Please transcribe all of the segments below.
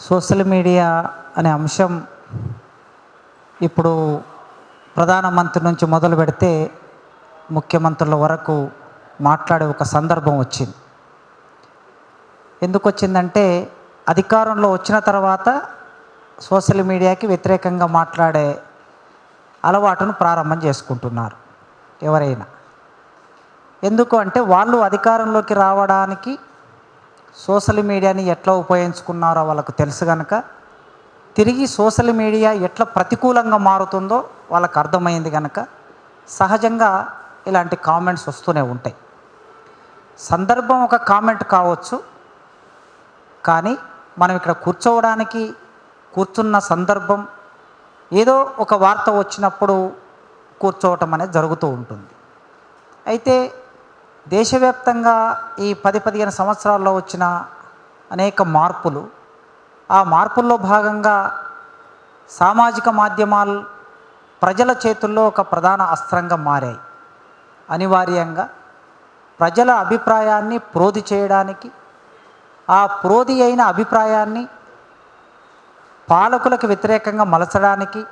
Social media అనే అంశం ఇప్పుడు ప్రధానమంత్రి నుంచి మొదలు పెడితే ముఖ్యమంత్రుల వరకు మాట్లాడే ఒక సందర్భం వచ్చింది. ఎందుకు వచ్చిందంటే అధికారంలో వచ్చిన తర్వాత సోషల్ మీడియాకి వ్యతిరేకంగా మాట్లాడే అలవాటును ప్రారంభం చేసుకుంటున్నారు ఎవరైనా. ఎందుకు అంటే వాళ్ళు అధికారంలోకి రావడానికి సోషల్ మీడియాని ఎట్లా ఉపయోగించుకున్నారో వాళ్ళకు తెలుసు కనుక తిరిగి సోషల్ మీడియా ఎట్లా ప్రతికూలంగా మారుతుందో వాళ్ళకు అర్థమైంది కనుక సహజంగా ఇలాంటి కామెంట్స్ వస్తూనే ఉంటాయి. సందర్భం ఒక కామెంట్ కావచ్చు, కానీ మనం ఇక్కడ కూర్చున్న సందర్భం ఏదో ఒక వార్త వచ్చినప్పుడు కూర్చోవటం అనేది జరుగుతూ ఉంటుంది. అయితే దేశవ్యాప్తంగా ఈ 10-15 సంవత్సరాల్లో వచ్చిన అనేక మార్పులు, ఆ మార్పుల్లో భాగంగా సామాజిక మాధ్యమాలు ప్రజల చేతుల్లో ఒక ప్రధాన అస్త్రంగా మారాయి. అనివార్యంగా ప్రజల అభిప్రాయాన్ని ప్రోది చేయడానికి, ఆ ప్రోది అయిన అభిప్రాయాన్ని పాలకులకు వ్యతిరేకంగా మలచడానికి,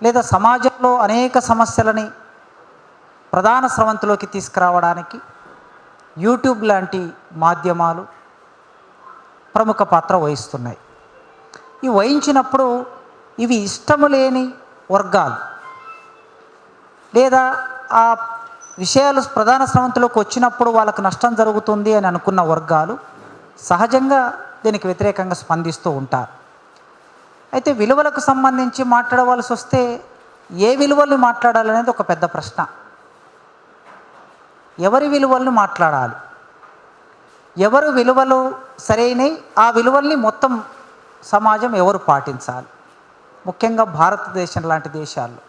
లేదా సమాజంలో అనేక సమస్యలని ప్రధాన స్రవంతిలోకి తీసుకురావడానికి యూట్యూబ్ లాంటి మాధ్యమాలు ప్రముఖ పాత్ర వహిస్తున్నాయి. ఈ వహించినప్పుడు ఇవి ఇష్టము లేని వర్గాలు లేదా ఆ విషయాలు ప్రధాన స్రవంతిలోకి వచ్చినప్పుడు వాళ్ళకు నష్టం జరుగుతుంది అని అనుకున్న వర్గాలు సహజంగా దీనికి వ్యతిరేకంగా స్పందిస్తూ ఉంటారు. అయితే విలువలకు సంబంధించి మాట్లాడవలసి వస్తే ఏ విలువల్ని మాట్లాడాలనేది ఒక పెద్ద ప్రశ్న. ఎవరి విలువలను మాట్లాడాలి, ఎవరు విలువలు సరైనవి, ఆ విలువల్ని మొత్తం సమాజం ఎవరు పాటించాలి? ముఖ్యంగా భారతదేశం లాంటి దేశాల్లో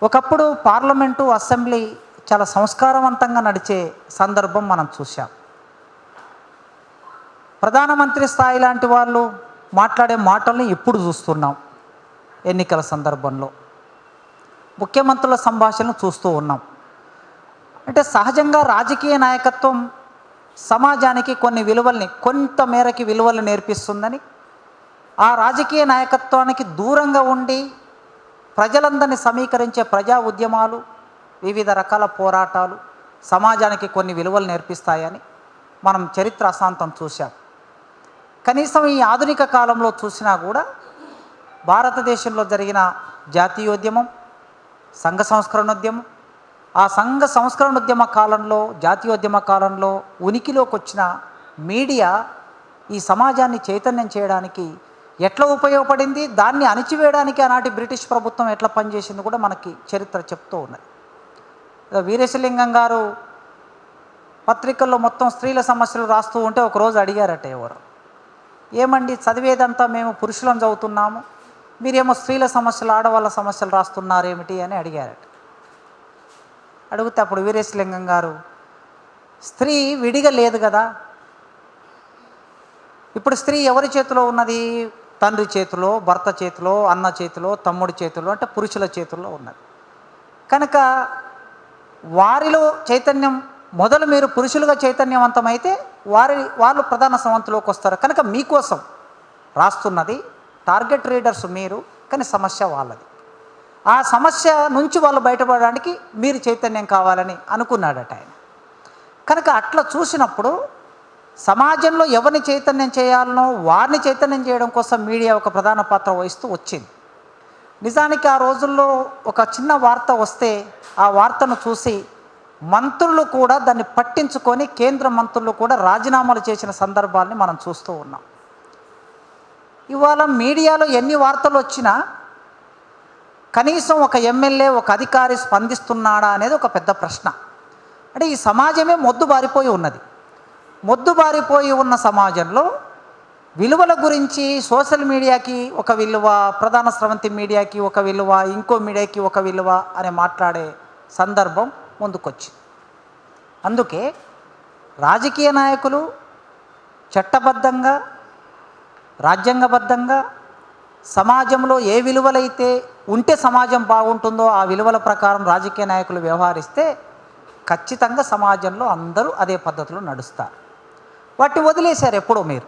ఒకప్పుడు పార్లమెంటు, అసెంబ్లీ చాలా సంస్కారవంతంగా నడిచే సందర్భం మనం చూసాం. ప్రధానమంత్రి స్థాయి లాంటి వాళ్ళు మాట్లాడే మాటల్ని ఇప్పుడు చూస్తున్నాం. ఎన్నికల సందర్భంలో ముఖ్యమంత్రుల సంభాషణలు చూస్తూ ఉన్నాం. అంటే సహజంగా రాజకీయ నాయకత్వం సమాజానికి కొన్ని విలువల్ని, కొంత మేరకి విలువలు నేర్పిస్తుందని, ఆ రాజకీయ నాయకత్వానికి దూరంగా ఉండి ప్రజలందరినీ సమీకరించే ప్రజా ఉద్యమాలు, వివిధ రకాల పోరాటాలు సమాజానికి కొన్ని విలువలు నేర్పిస్తాయని మనం చరిత్ర అశాంతం చూశాం. కనీసం ఈ ఆధునిక కాలంలో చూసినా కూడా భారతదేశంలో జరిగిన జాతీయోద్యమం, సంఘ సంస్కరణోద్యమం, ఆ సంఘ సంస్కరణోద్యమ కాలంలో, జాతీయోద్యమ కాలంలో ఉనికిలోకి వచ్చిన మీడియా ఈ సమాజాన్ని చైతన్యం చేయడానికి ఎట్లా ఉపయోగపడింది, దాన్ని అణిచివేయడానికి ఆనాటి బ్రిటిష్ ప్రభుత్వం ఎట్లా పనిచేసింది కూడా మనకి చరిత్ర చెప్తూ ఉన్నది. వీరేశలింగం గారు పత్రికల్లో మొత్తం స్త్రీల సమస్యలు రాస్తూ ఉంటే ఒకరోజు అడిగారట ఎవరు, ఏమండి చదివేదంతా మేము పురుషులను చదువుతున్నాము, మీరేమో స్త్రీల సమస్యలు, ఆడవాళ్ళ సమస్యలు రాస్తున్నారేమిటి అని అడిగారట. అడిగితే అప్పుడు వీరేశలింగం గారు, స్త్రీ విడిగా లేదు కదా, ఇప్పుడు స్త్రీ ఎవరి చేతిలో ఉన్నది? తండ్రి చేతిలో, భర్త చేతిలో, అన్న చేతిలో, తమ్ముడి చేతిలో, అంటే పురుషుల చేతుల్లో ఉన్నది. కనుక వారిలో చైతన్యం మొదలు మీరు పురుషులుగా చైతన్యవంతమైతే వాళ్ళు ప్రధాన స్రవంతిలోకి వస్తారు. కనుక మీకోసం రాస్తున్నది, టార్గెట్ రీడర్స్ మీరు, కానీ సమస్య వాళ్ళది. ఆ సమస్య నుంచి వాళ్ళు బయటపడడానికి మీరు చైతన్యం కావాలని అనుకున్నాడట ఆయన. కనుక అట్లా చూసినప్పుడు సమాజంలో ఎవరిని చైతన్యం చేయాలనో వారిని చైతన్యం చేయడం కోసం మీడియా ఒక ప్రధాన పాత్ర వహిస్తూ వచ్చింది. నిజానికి ఆ రోజుల్లో ఒక చిన్న వార్త వస్తే ఆ వార్తను చూసి మంత్రులు కూడా దాన్ని పట్టించుకొని, కేంద్ర మంత్రులు కూడా రాజీనామాలు చేసిన సందర్భాల్ని మనం చూస్తూ ఉన్నాం. ఇవాళ మీడియాలో ఎన్ని వార్తలు వచ్చినా కనీసం ఒక ఎమ్మెల్యే, ఒక అధికారి స్పందిస్తున్నాడా అనేది ఒక పెద్ద ప్రశ్న. అంటే ఈ సమాజమే మొద్దుబారిపోయి ఉన్నది. మొద్దుబారిపోయి ఉన్న సమాజంలో విలువల గురించి సోషల్ మీడియాకి ఒక విలువ, ప్రధాన స్రవంతి మీడియాకి ఒక విలువ, ఇంకో మీడియాకి ఒక విలువ అని మాట్లాడే సందర్భం ముందుకొచ్చింది. అందుకే రాజకీయ నాయకులు చట్టబద్ధంగా, రాజ్యాంగబద్ధంగా సమాజంలో ఏ విలువలైతే ఉంటే సమాజం బాగుంటుందో ఆ విలువల ప్రకారం రాజకీయ నాయకులు వ్యవహరిస్తే ఖచ్చితంగా సమాజంలో అందరూ అదే పద్ధతిలో నడుస్తారు. వాటిని వదిలేశారు ఎప్పుడో మీరు.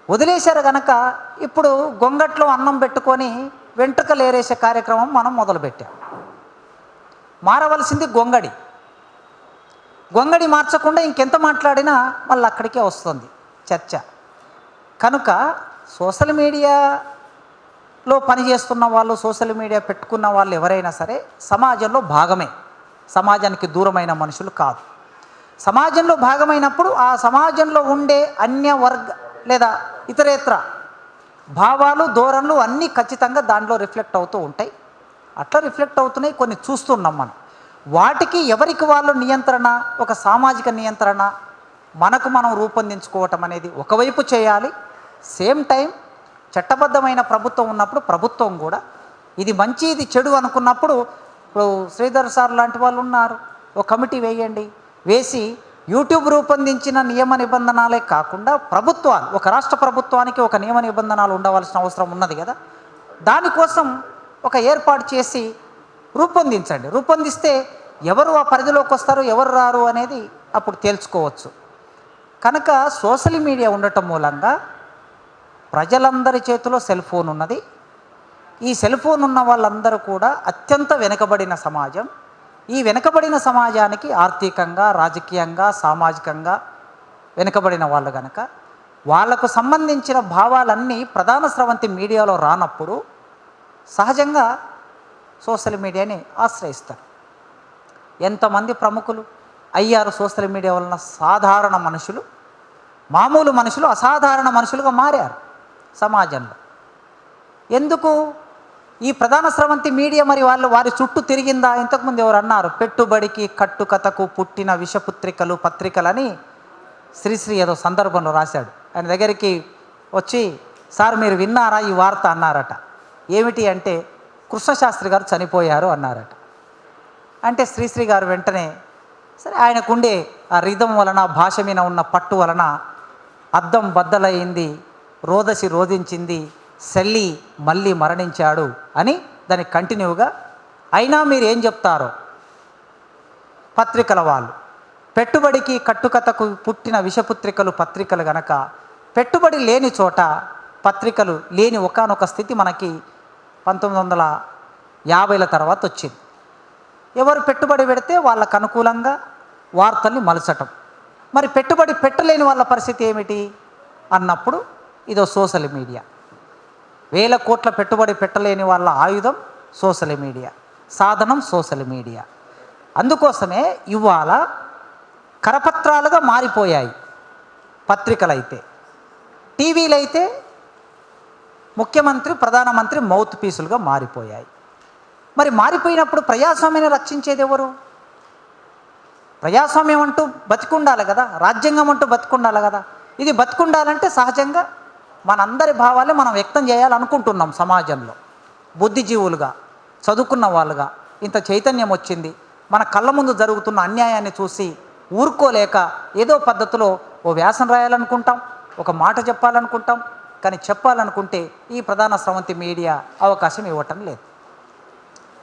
వదిలేశారు కనుక ఇప్పుడు గొంగట్లో అన్నం పెట్టుకొని వెంట్రుకలు ఏరేసే కార్యక్రమం మనం మొదలుపెట్టాం. మారవలసింది గొంగడి. గొంగడి మార్చకుండా ఇంకెంత మాట్లాడినా మళ్ళీ అక్కడికే వస్తుంది చర్చ. కనుక సోషల్ మీడియాలో పనిచేస్తున్న వాళ్ళు, సోషల్ మీడియా పెట్టుకున్న వాళ్ళు ఎవరైనా సరే సమాజంలో భాగమే, సమాజానికి దూరమైన మనుషులు కాదు. సమాజంలో భాగమైనప్పుడు ఆ సమాజంలో ఉండే అన్య వర్గ లేదా ఇతరేతర భావాలు, ధోరణులు అన్నీ ఖచ్చితంగా దాంట్లో రిఫ్లెక్ట్ అవుతూ ఉంటాయి. అట్లా రిఫ్లెక్ట్ అవుతున్నాయి, కొన్ని చూస్తున్నాం మనం. వాటికి ఎవరికి వాళ్ళు నియంత్రణ, ఒక సామాజిక నియంత్రణ మనకు మనం రూపొందించుకోవటం అనేది ఒకవైపు చేయాలి. సేమ్ టైం చట్టబద్ధమైన ప్రభుత్వం ఉన్నప్పుడు ప్రభుత్వం కూడా ఇది మంచి ఇది చెడు అనుకున్నప్పుడు, ఇప్పుడు శ్రీధర్ సార్ లాంటి వాళ్ళు ఉన్నారు, ఒక కమిటీ వేయండి, వేసి యూట్యూబ్ రూపొందించిన నియమ నిబంధనలే కాకుండా ప్రభుత్వాలు, ఒక రాష్ట్ర ప్రభుత్వానికి ఒక నియమ నిబంధనలు ఉండవలసిన అవసరం ఉన్నది కదా, దానికోసం ఒక ఏర్పాటు చేసి రూపొందించండి. రూపొందిస్తే ఎవరు ఆ పరిధిలోకి వస్తారు, ఎవరు రారు అనేది అప్పుడు తేల్చుకోవచ్చు. కనుక సోషల్ మీడియా ఉండటం మూలంగా ప్రజలందరి చేతిలో సెల్ ఫోన్ ఉన్నది. ఈ సెల్ ఫోన్ ఉన్న వాళ్ళందరూ కూడా అత్యంత వెనుకబడిన సమాజం. ఈ వెనుకబడిన సమాజానికి ఆర్థికంగా, రాజకీయంగా, సామాజికంగా వెనుకబడిన వాళ్ళు కనుక వాళ్లకు సంబంధించిన భావాలన్నీ ప్రధాన స్రవంతి మీడియాలో రానప్పుడు సహజంగా సోషల్ మీడియాని ఆశ్రయిస్తారు. ఎంతమంది ప్రముఖులు అయ్యారు సోషల్ మీడియా వలన? సాధారణ మనుషులు, మామూలు మనుషులు అసాధారణ మనుషులుగా మారారు సమాజంలో. ఎందుకు? ఈ ప్రధాన స్రవంతి మీడియా మరి వారి చుట్టూ తిరిగిందా? ఇంతకుముందు ఎవరు అన్నారు, పెట్టుబడికి కట్టుకథకు పుట్టిన విషపుత్రికలు పత్రికలని శ్రీశ్రీ ఏదో సందర్భంలో రాశాడు. ఆయన దగ్గరికి వచ్చి, సార్ మీరు విన్నారా ఈ వార్త అన్నారట. ఏమిటి అంటే, కృష్ణశాస్త్రి గారు చనిపోయారు అన్నారట. అంటే శ్రీశ్రీ గారు వెంటనే సరే ఆయనకుండే ఆ రిధం వలన, భాష మీద ఉన్న పట్టు వలన అద్దం బద్దలయ్యింది, రోదసి రోధించింది, శల్లి మళ్ళీ మరణించాడు అని దాన్ని కంటిన్యూగా, అయినా మీరు ఏం చెప్తారో పత్రికల వాళ్ళు, పెట్టుబడికి కట్టుకథకు పుట్టిన విషపుత్రికలు పత్రికలు గనక పెట్టుబడి లేని చోట పత్రికలు లేని ఒకానొక స్థితి మనకి 1950ల తర్వాత వచ్చింది. ఎవరు పెట్టుబడి పెడితే వాళ్ళకు అనుకూలంగా వార్తల్ని మలచటం. మరి పెట్టుబడి పెట్టలేని వాళ్ళ పరిస్థితి ఏమిటి అన్నప్పుడు ఇదో సోషల్ మీడియా. 1000 కోట్ల పెట్టుబడి పెట్టలేని వాళ్ళ ఆయుధం సోషల్ మీడియా, సాధనం సోషల్ మీడియా. అందుకోసమే ఇవాళ కరపత్రాలుగా మారిపోయాయి పత్రికలైతే. టీవీలైతే ముఖ్యమంత్రి, ప్రధానమంత్రి మౌత్ పీసులుగా మారిపోయాయి. మరి మారిపోయినప్పుడు ప్రజాస్వామ్యాన్ని రక్షించేది ఎవరు? ప్రజాస్వామ్యం అంటూ బతికుండాలి కదా, రాజ్యాంగం అంటూ బతికుండాలి కదా. ఇది బతికుండాలంటే సహజంగా మనందరి భావాలే మనం వ్యక్తం చేయాలనుకుంటున్నాం. సమాజంలో బుద్ధిజీవులుగా, చదువుకున్న వాళ్ళుగా ఇంత చైతన్యం వచ్చింది. మన కళ్ళ ముందు జరుగుతున్న అన్యాయాన్ని చూసి ఊరుకోలేక ఏదో పద్ధతిలో ఓ వ్యాసం రాయాలనుకుంటాం, ఒక మాట చెప్పాలనుకుంటాం. కానీ చెప్పాలనుకుంటే ఈ ప్రధాన స్రవంతి మీడియా అవకాశం ఇవ్వటం లేదు.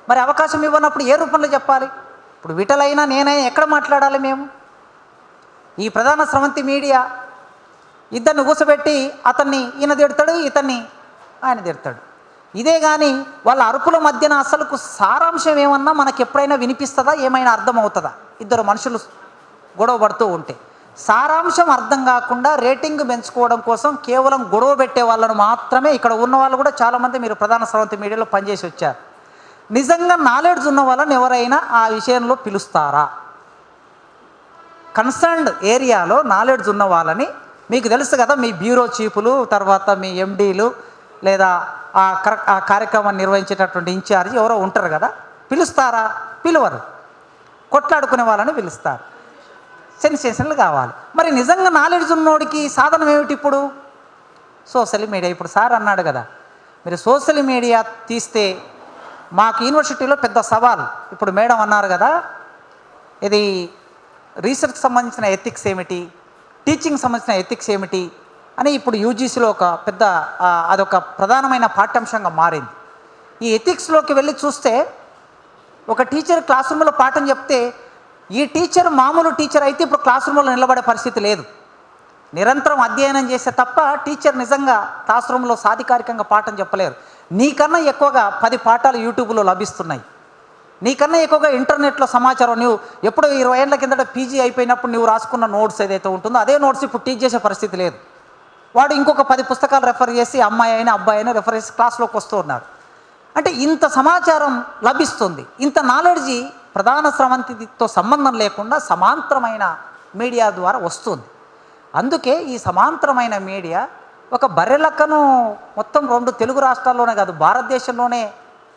మరి అవకాశం ఇవ్వనప్పుడు ఏ రూపంలో చెప్పాలి? ఇప్పుడు విటలైనా నేనైనా ఎక్కడ మాట్లాడాలి మేము? ఈ ప్రధాన స్రవంతి మీడియా ఇద్దరిని కూర్చోబెట్టి అతన్ని ఈయన తిడతాడు, ఇతన్ని ఆయన తిడతాడు. ఇదే కానీ వాళ్ళ అరుపుల మధ్యన అసలుకు సారాంశం ఏమన్నా మనకు ఎప్పుడైనా వినిపిస్తుందా, ఏమైనా అర్థమవుతుందా? ఇద్దరు మనుషులు గొడవ పడుతూ ఉంటే సారాంశం అర్థం కాకుండా రేటింగ్ పెంచుకోవడం కోసం కేవలం గొడవ పెట్టే వాళ్ళను మాత్రమే, ఇక్కడ ఉన్న వాళ్ళు కూడా చాలామంది మీరు ప్రధాన స్రవంతి మీడియాలో పనిచేసి వచ్చారు. నిజంగా నాలెడ్జ్ ఉన్న వాళ్ళని ఎవరైనా ఆ విషయంలో పిలుస్తారా? కన్సర్న్డ్ ఏరియాలో నాలెడ్జ్ ఉన్న వాళ్ళని, మీకు తెలుసు కదా, మీ బ్యూరో చీఫ్లు, తర్వాత మీ ఎండీలు లేదా ఆ కార్యక్రమాన్ని నిర్వహించేటటువంటి ఇన్ఛార్జ్ ఎవరో ఉంటారు కదా, పిలుస్తారా? పిలువరు. కొట్లాడుకునే వాళ్ళని పిలుస్తారు. సెన్సేషన్లు కావాలి. మరి నిజంగా నాలెడ్జ్ ఉన్నోడికి సాధనం ఏమిటి? ఇప్పుడు సోషల్ మీడియా. ఇప్పుడు సార్ అన్నాడు కదా, మీరు సోషల్ మీడియా తీస్తే మాకు యూనివర్సిటీలో పెద్ద సవాల్. ఇప్పుడు మేడం అన్నారు కదా, ఇది రీసెర్చ్కి సంబంధించిన ఎథిక్స్ ఏమిటి, టీచింగ్ సంబంధించిన ఎథిక్స్ ఏమిటి అని ఇప్పుడు యూజీసీలో ఒక పెద్ద అదొక ప్రధానమైన పాఠ్యాంశంగా మారింది. ఈ ఎథిక్స్లోకి వెళ్ళి చూస్తే ఒక టీచర్ క్లాస్ రూమ్లో పాఠం చెప్తే ఈ టీచర్ మామూలు టీచర్ అయితే ఇప్పుడు క్లాస్ రూమ్లో నిలబడే పరిస్థితి లేదు. నిరంతరం అధ్యయనం చేస్తే తప్ప టీచర్ నిజంగా క్లాస్ రూమ్లో సాధికారికంగా పాఠం చెప్పలేరు. నీకన్నా ఎక్కువగా 10 పాఠాలు యూట్యూబ్లో లభిస్తున్నాయి. నీకన్నా ఎక్కువగా ఇంటర్నెట్లో సమాచారం, నువ్వు ఎప్పుడో 20 ఏళ్ల కిందట పీజీ అయిపోయినప్పుడు నువ్వు రాసుకున్న నోట్స్ ఏదైతే ఉంటుందో అదే నోట్స్ ఇప్పుడు టీచ్ చేసే పరిస్థితి లేదు. వాడు ఇంకొక 10 పుస్తకాలు రెఫర్ చేసి అమ్మాయి అయినా అబ్బాయి అయినా రెఫర్ చేసి క్లాస్లోకి వస్తూ ఉన్నారు. అంటే ఇంత సమాచారం లభిస్తుంది. ఇంత నాలెడ్జి ప్రధాన స్రవంతితో సంబంధం లేకుండా సమాంతరమైన మీడియా ద్వారా వస్తుంది. అందుకే ఈ సమాంతరమైన మీడియా ఒక బర్రెలక్కను మొత్తం 2 తెలుగు రాష్ట్రాల్లోనే కాదు భారతదేశంలోనే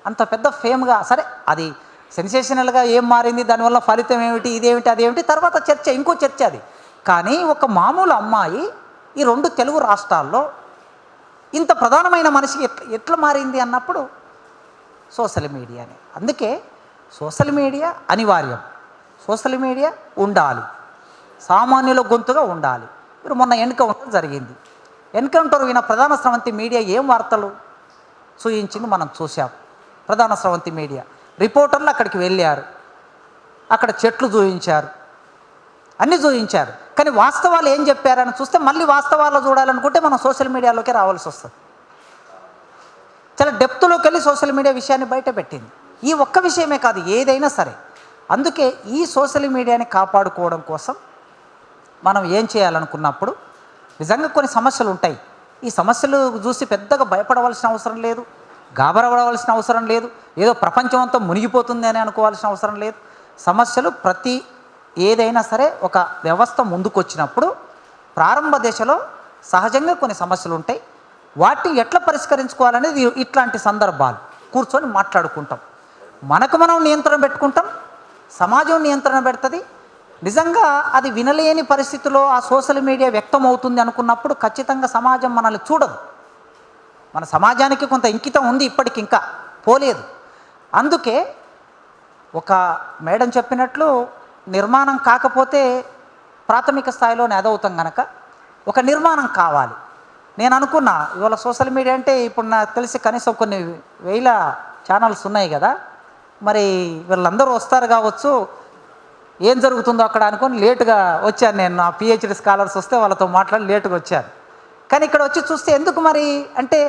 అంత పెద్ద ఫేమ్గా, సరే అది సెన్సేషనల్గా ఏం మారింది, దానివల్ల ఫలితం ఏమిటి, ఇదేమిటి అదేమిటి తర్వాత చర్చ, ఇంకో చర్చ అది. కానీ ఒక మామూలు అమ్మాయి ఈ 2 తెలుగు రాష్ట్రాల్లో ఇంత ప్రధానమైన మనిషికి ఎట్లా మారింది అన్నప్పుడు సోషల్ మీడియానే. అందుకే సోషల్ మీడియా అనివార్యం, సోషల్ మీడియా ఉండాలి, సామాన్యుల గొంతుగా ఉండాలి. మీరు మొన్న ఎన్కౌంటర్ జరిగింది, ఎన్కౌంటర్ విన ప్రధాన స్రవంతి మీడియా ఏం వార్తలు చూయించింది మనం చూసాం. ప్రధాన స్రవంతి మీడియా రిపోర్టర్లు అక్కడికి వెళ్ళారు, అక్కడ చెట్లు చూయించారు, అన్నీ చూయించారు. కానీ వాస్తవాలు ఏం చెప్పారని చూస్తే మళ్ళీ వాస్తవాలు చూడాలనుకుంటే మనం సోషల్ మీడియాలోకి రావాల్సి వస్తుంది. చాలా డెప్త్లోకి వెళ్ళి సోషల్ మీడియా విషయాన్ని బయట పెట్టింది. ఈ ఒక్క విషయమే కాదు, ఏదైనా సరే. అందుకే ఈ సోషల్ మీడియాని కాపాడుకోవడం కోసం మనం ఏం చేయాలనుకున్నప్పుడు నిజంగా కొన్ని సమస్యలు ఉంటాయి. ఈ సమస్యలు చూసి పెద్దగా భయపడవలసిన అవసరం లేదు, గాబరపడవలసిన అవసరం లేదు, ఏదో ప్రపంచం అంతా మునిగిపోతుంది అని అనుకోవాల్సిన అవసరం లేదు. సమస్యలు ఏదైనా సరే ఒక వ్యవస్థ ముందుకొచ్చినప్పుడు ప్రారంభ దశలో సహజంగా కొన్ని సమస్యలు ఉంటాయి. వాటిని ఎట్లా పరిష్కరించుకోవాలనేది ఇట్లాంటి సందర్భాలు కూర్చొని మాట్లాడుకుంటాం. మనకు మనం నియంత్రణ పెట్టుకుంటాం, సమాజం నియంత్రణ పెడుతుంది. నిజంగా అది వినలేని పరిస్థితిలో ఆ సోషల్ మీడియా వ్యక్తం అవుతుంది అనుకున్నప్పుడు ఖచ్చితంగా సమాజం మనల్ని చూడదు. మన సమాజానికి కొంత ఇంకితం ఉంది, ఇప్పటికి ఇంకా పోలేదు. అందుకే ఒక మేడం చెప్పినట్లు నిర్మాణం కాకపోతే ప్రాథమిక స్థాయిలోనే అదవుతాం కనుక ఒక నిర్మాణం కావాలి. నేను అనుకున్నా ఇవాళ సోషల్ మీడియా అంటే ఇప్పుడు నాకు తెలిసి కనీసం కొన్ని వేల ఛానల్స్ ఉన్నాయి కదా, మరి వీళ్ళందరూ వస్తారు కావచ్చు, ఏం జరుగుతుందో అక్కడ అనుకొని లేటుగా వచ్చాను. నేను నా పిహెచ్డి స్కాలర్స్ వస్తే వాళ్ళతో మాట్లాడి లేటుగా వచ్చాను. కానీ ఇక్కడ వచ్చి చూస్తే ఎందుకు మరి అంటే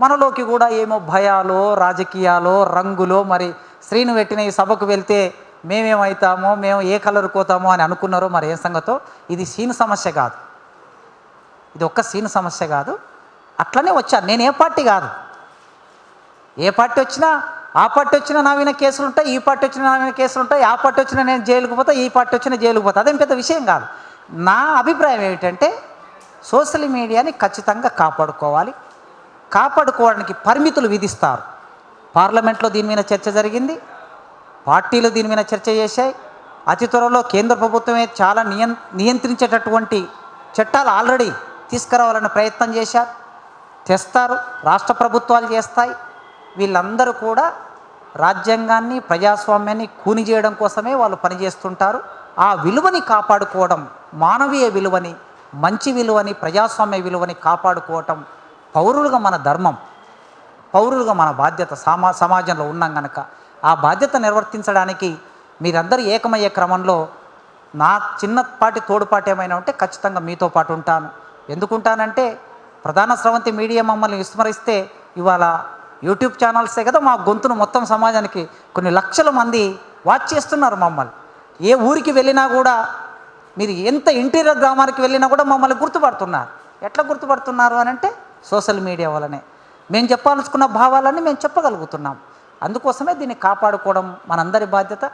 మనలోకి కూడా ఏమో భయాలో రాజకీయాలో రంగులో, మరి శ్రీను పెట్టిన ఈ సభకు వెళ్తే మేమేమవుతామో, మేము ఏ కలర్ కోతామో అని అనుకున్నారో మరి ఏ సంగతో. ఇది సీన్ సమస్య కాదు, ఇది ఒక్క సీన్ సమస్య కాదు. అట్లనే వచ్చాను. నేను ఏ పార్టీ కాదు, ఏ పార్టీ వచ్చినా ఆ పార్టీ వచ్చినా నా మీద కేసులు ఉంటాయి, ఈ పార్టీ వచ్చినా నా మీద కేసులు ఉంటాయి, ఆ పార్టీ వచ్చినా నేను జైలుకు పోతా, ఈ పార్టీ వచ్చినా జైలుకు పోతా. అదేం పెద్ద విషయం కాదు. నా అభిప్రాయం ఏమిటంటే సోషల్ మీడియాని ఖచ్చితంగా కాపాడుకోవాలి. కాపాడుకోవడానికి పరిమితులు విధిస్తారు. పార్లమెంట్లో దీని మీద చర్చ జరిగింది, పార్టీలు దీని మీద చర్చ చేశాయి. అతి త్వరలో కేంద్ర ప్రభుత్వమే చాలా నియంత్రించేటటువంటి చట్టాలు ఆల్రెడీ తీసుకురావాలని ప్రయత్నం చేశారు, తెస్తారు, రాష్ట్ర ప్రభుత్వాలు చేస్తాయి. వీళ్ళందరూ కూడా రాజ్యాంగాన్ని ప్రజాస్వామ్యాన్ని కూని చేయడం కోసమే వాళ్ళు పనిచేస్తుంటారు. ఆ విలువని కాపాడుకోవడం, మానవీయ విలువని, మంచి విలువని, ప్రజాస్వామ్య విలువని కాపాడుకోవటం పౌరులుగా మన ధర్మం, పౌరులుగా మన బాధ్యత. సమాజంలో ఉన్నాం కనుక ఆ బాధ్యత నిర్వర్తించడానికి మీరందరూ ఏకమయ్యే క్రమంలో నా చిన్నపాటి తోడుపాటు ఏమైనా ఉంటే ఖచ్చితంగా మీతో పాటు ఉంటాను. ఎందుకుంటానంటే ప్రధాన స్రవంతి మీడియా మమ్మల్ని విస్మరిస్తే ఇవాళ యూట్యూబ్ ఛానల్సే కదా మా గొంతును మొత్తం సమాజానికి కొన్ని లక్షల మంది వాచ్ చేస్తున్నారు మమ్మల్ని. ఏ ఊరికి వెళ్ళినా కూడా, మీరు ఎంత ఇంటీరియర్ గ్రామానికి వెళ్ళినా కూడా మమ్మల్ని గుర్తుపడుతున్నారు. ఎట్లా గుర్తుపడుతున్నారు అని అంటే సోషల్ మీడియా వల్లనే. మేము చెప్పాలనుకున్న భావాలన్నీ మేము చెప్పగలుగుతున్నాం. అందుకోసమే దీన్ని కాపాడుకోవడం మనందరి బాధ్యత.